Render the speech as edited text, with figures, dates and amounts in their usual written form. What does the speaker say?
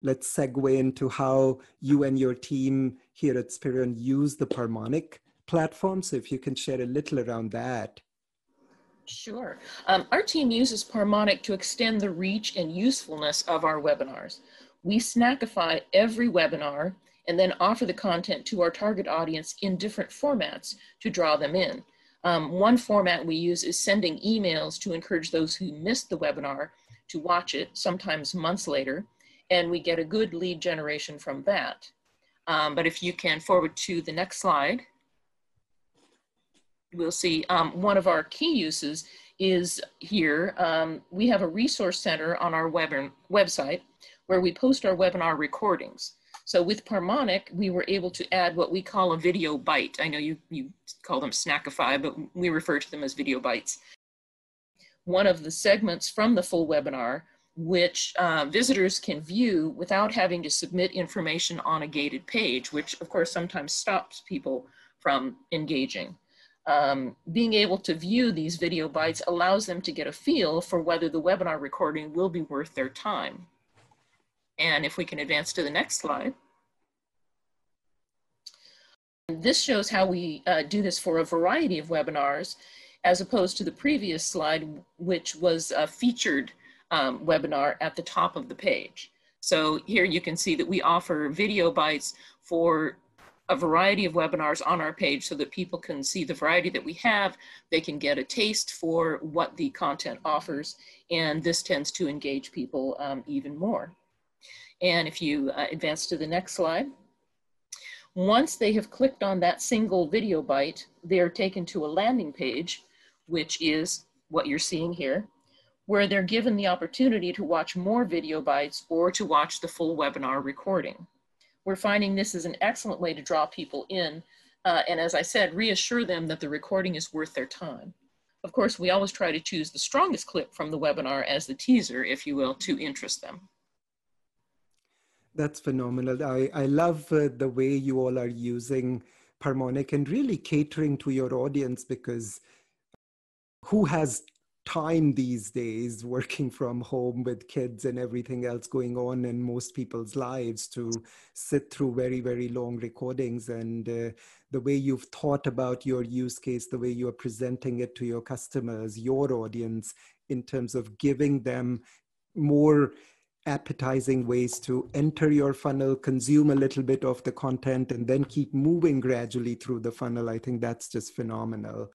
let's segue into how you and your team here at Spireon use the Parmonic platform. So if you can share a little around that. Sure. Our team uses Parmonic to extend the reach and usefulness of our webinars. We snackify every webinar and then offer the content to our target audience in different formats to draw them in. One format we use is sending emails to encourage those who missed the webinar to watch it, sometimes months later, and we get a good lead generation from that. But if you can forward to the next slide, we'll see one of our key uses is here. We have a resource center on our website where we post our webinar recordings. So with Parmonic, we were able to add what we call a video bite. I know you call them Snackify, but we refer to them as video bites. One of the segments from the full webinar, which visitors can view without having to submit information on a gated page, which of course sometimes stops people from engaging. Being able to view these video bites allows them to get a feel for whether the webinar recording will be worth their time. And if we can advance to the next slide. This shows how we do this for a variety of webinars, as opposed to the previous slide, which was a featured webinar at the top of the page. So here you can see that we offer video bites for a variety of webinars on our page so that people can see the variety that we have. They can get a taste for what the content offers, and this tends to engage people even more. And if you advance to the next slide, once they have clicked on that single video bite, they are taken to a landing page, which is what you're seeing here, where they're given the opportunity to watch more video bites or to watch the full webinar recording. We're finding this is an excellent way to draw people in, and as I said, reassure them that the recording is worth their time. Of course, we always try to choose the strongest clip from the webinar as the teaser, if you will, to interest them. That's phenomenal. I love the way you all are using Parmonic and really catering to your audience, because who has time these days working from home with kids and everything else going on in most people's lives to sit through very, very long recordings? And the way you've thought about your use case, the way you are presenting it to your customers, your audience, in terms of giving them more appetizing ways to enter your funnel, consume a little bit of the content, and then keep moving gradually through the funnel. I think that's just phenomenal.